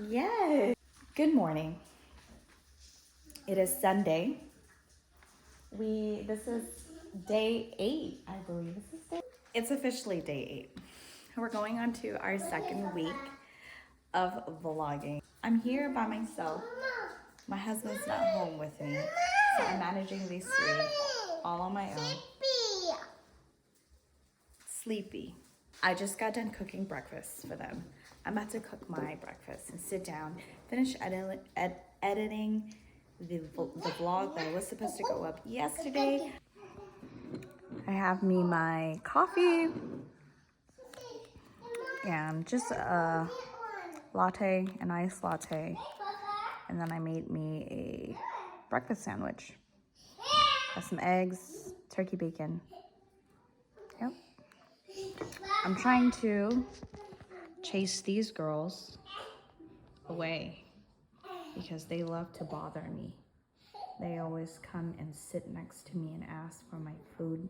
Yes. Good morning. It is Sunday. This is day 8, I believe. It's officially day 8. We're going on to our second week of vlogging. I'm here by myself. My husband's not home with me, so I'm managing these 3 all on my own. Sleepy. I just got done cooking breakfast for them. I'm about to cook my breakfast and sit down, finish editing the vlog that was supposed to go up yesterday. I have me my coffee and just a latte, an iced latte. And then I made me a breakfast sandwich. Have some eggs, turkey bacon. Yep. I'm trying to chase these girls away because they love to bother me. They always come and sit next to me and ask for my food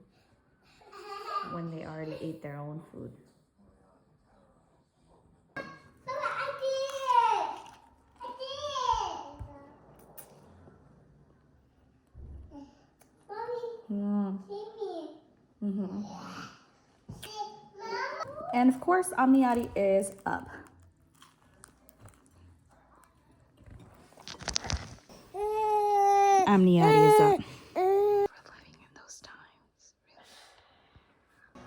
when they already ate their own food. Mm-hmm. And of course, Amniati is up. Amniati is up. We're living in those times. Really.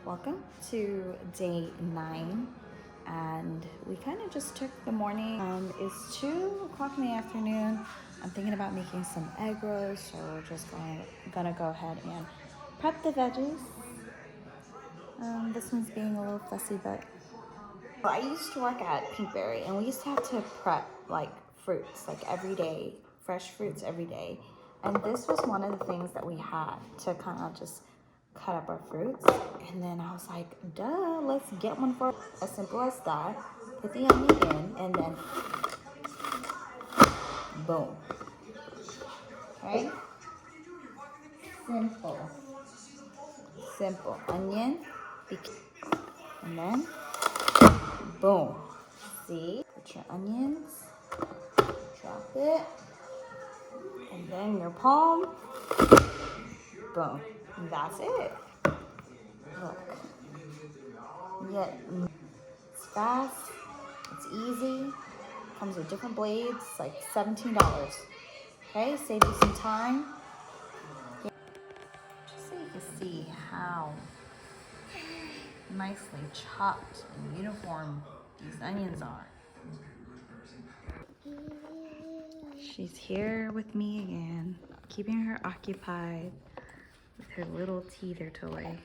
Welcome to day 9, and we kind of just took the morning. It's 2 o'clock in the afternoon. I'm thinking about making some egg rolls, so we're just gonna go ahead and prep the veggies. This one's being a little fussy, but I used to work at Pinkberry, and we used to have to prep like fruits, like every day, fresh fruits every day. And this was one of the things that we had to kind of just cut up our fruits. And then I was like, duh, let's get one for as simple as that. Put the onion in, and then boom. Okay? Simple. Onion, and then boom. See? Put your onions, drop it, and then your palm, boom. And that's it. Look. Yet it's fast, it's easy, comes with different blades, like $17. Okay, save you some time. Just so you can see how nicely chopped and uniform these onions are. She's here with me again, keeping her occupied with her little teeter toy.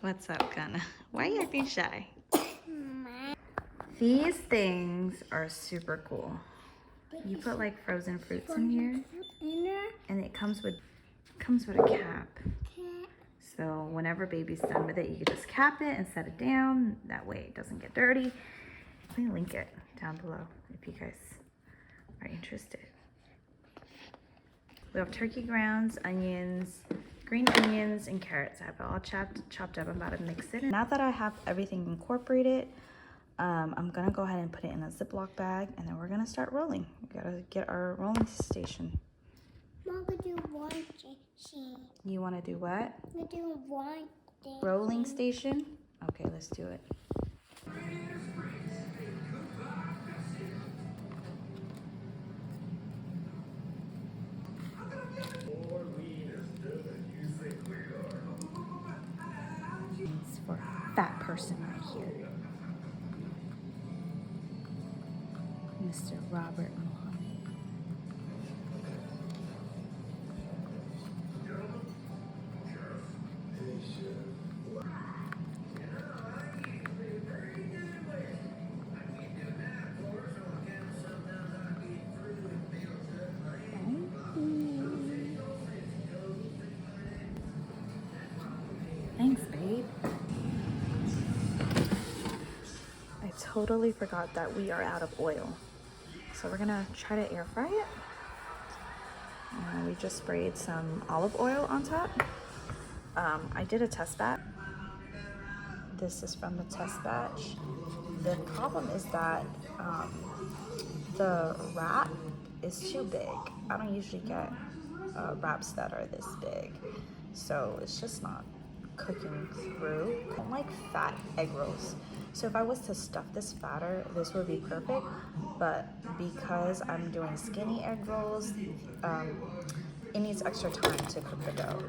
What's up, Kana? Why are you acting shy? These things are super cool. You put like frozen fruits in here, and it comes with a cap. So whenever baby's done with it, you can just cap it and set it down. That way it doesn't get dirty. Let me link it down below if you guys are interested. We have turkey grounds, onions, green onions, and carrots. I have it all chopped up. I'm about to mix it in. Now that I have everything incorporated, I'm gonna go ahead and put it in a Ziploc bag, and then we're gonna start rolling. We gotta get our rolling station. Mom, we do one station. You wanna do what? We do one station. Rolling station? Okay, let's do it. It's for a fat person right here. Mr. Robert Mohammed. Thanks, babe. I totally forgot that we are out of oil. So we're gonna try to air fry it. And we just sprayed some olive oil on top. I did a test batch. This is from the test batch. The problem is that the wrap is too big. I don't usually get wraps that are this big, so it's just not cooking through. I don't like fat egg rolls, so if I was to stuff this fatter, this would be perfect, but because I'm doing skinny egg rolls, it needs extra time to cook the dough.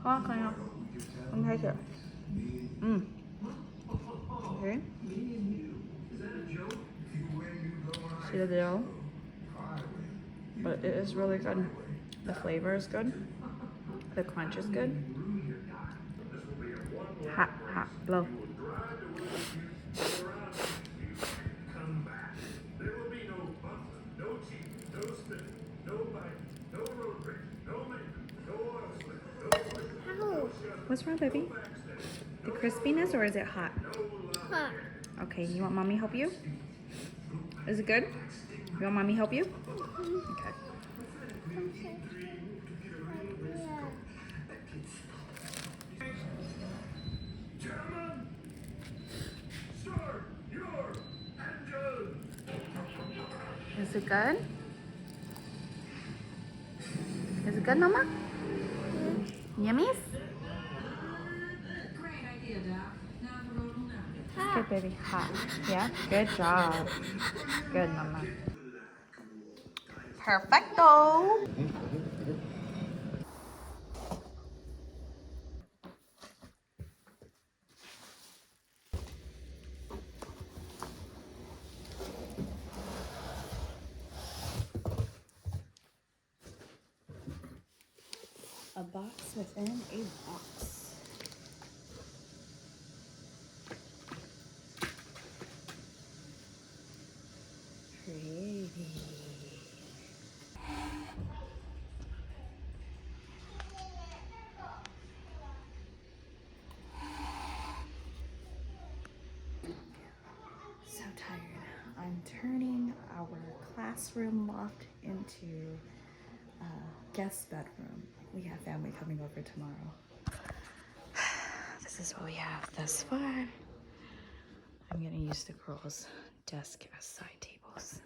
Come on, Kyle. Come right here. Okay. See the dough? But it is really good. The flavor is good. The crunch is good. Hot, hot, blow. Ow. What's wrong, baby? The crispiness, or is it hot? Hot. Okay, you want mommy help you? Is it good? You want mommy help you? Okay. Is it good? Is it good, Mama? Yummies? It's good, baby. Hot. Yeah? Good job. Good, Mama. Perfecto! A box within a box. Pretty. So tired. I'm turning our classroom loft into a guest bedroom. We have family coming over tomorrow. This is what we have thus far. I'm gonna use the girls' desk as side tables.